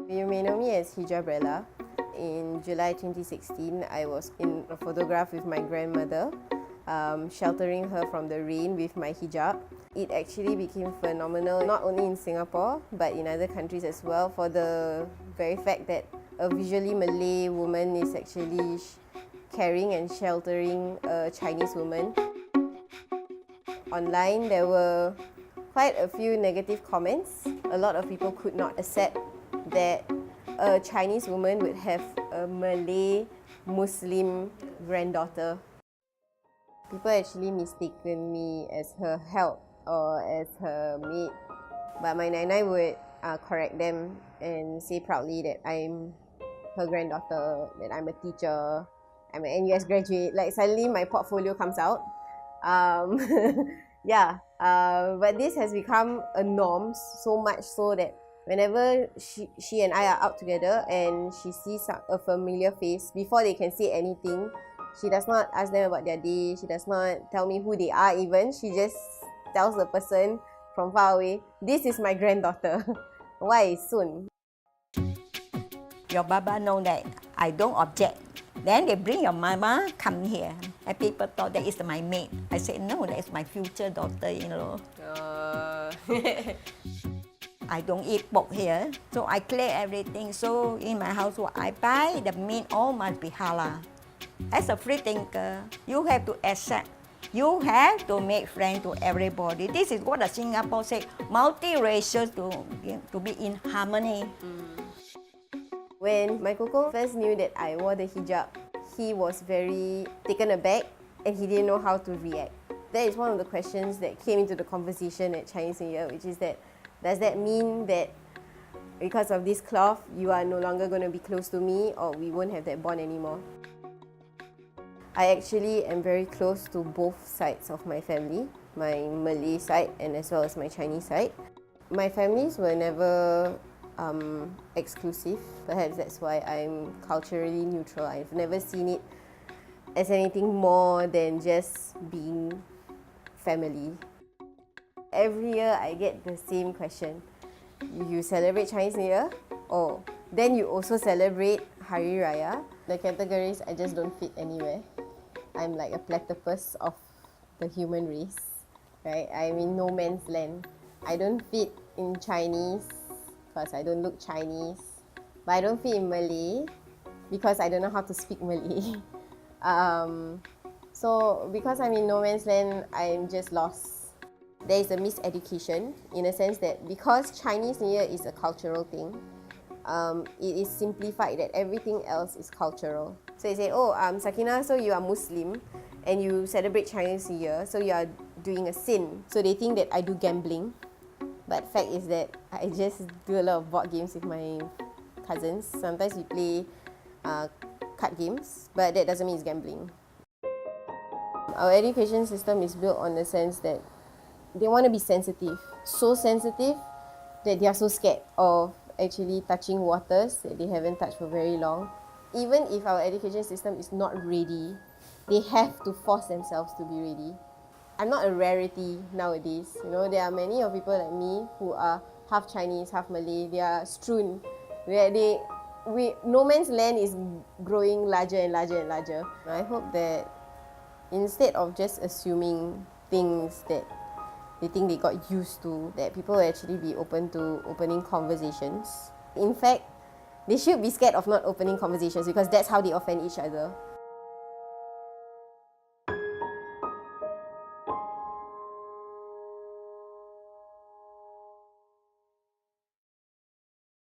You may know me as Hijabrella. In July 2016, I was in a photograph with my grandmother, sheltering her from the rain with my hijab. It actually became phenomenal, not only in Singapore, but in other countries as well, for the very fact that a visually Malay woman is actually carrying and sheltering a Chinese woman. Online, there were quite a few negative comments. A lot of people could not accept that a Chinese woman would have a Malay Muslim granddaughter. People actually mistaken me as her help or as her maid, but my nai would correct them and say proudly that I'm her granddaughter, that I'm a teacher, I'm an NUS graduate. Like suddenly my portfolio comes out. But this has become a norm, so much so that whenever she and I are out together and she sees a familiar face, before they can say anything, she does not ask them about their day, she does not tell me who they are even, she just tells the person from far away, "This is my granddaughter." Why soon? Your Baba know that I don't object. Then they bring your mama come here, and people thought that is my maid. I said no, that is my future daughter-in-law. I don't eat pork here, so I clear everything. So in my house, what I buy, the meat all must be halal. As a free thinker, you have to accept. You have to make friends to everybody. This is what the Singapore say, multiracial to be in harmony. When my koko first knew that I wore the hijab, he was very taken aback and he didn't know how to react. That is one of the questions that came into the conversation at Chinese New Year, which is that, does that mean that because of this cloth, you are no longer going to be close to me, or we won't have that bond anymore? I actually am very close to both sides of my family, my Malay side and as well as my Chinese side. My families were never exclusive. Perhaps that's why I'm culturally neutral. I've never seen it as anything more than just being family. Every year I get the same question. You celebrate Chinese New Year? Oh, then you also celebrate Hari Raya? The categories, I just don't fit anywhere. I'm like a platypus of the human race, right? I'm in no man's land. I don't fit in Chinese because I don't look Chinese, but I don't fit in Malay because I don't know how to speak Malay. So because I'm in no man's land, I'm just lost. There is a miseducation in a sense that because Chinese New Year is a cultural thing, it is simplified that everything else is cultural. So you say, oh, Sakinah, so you are Muslim and you celebrate Chinese New Year, so you are doing a sin. So they think that I do gambling. But fact is that I just do a lot of board games with my cousins. Sometimes we play card games, but that doesn't mean it's gambling. Our education system is built on the sense that they want to be sensitive. So sensitive that they are so scared of actually touching waters that they haven't touched for very long. Even if our education system is not ready, they have to force themselves to be ready. I'm not a rarity nowadays. You know, there are many of people like me who are half Chinese, half Malay. They are strewn. No man's land is growing larger and larger and larger. I hope that instead of just assuming things that they think they got used to, that people will actually be open to opening conversations. In fact, they should be scared of not opening conversations because that's how they offend each other.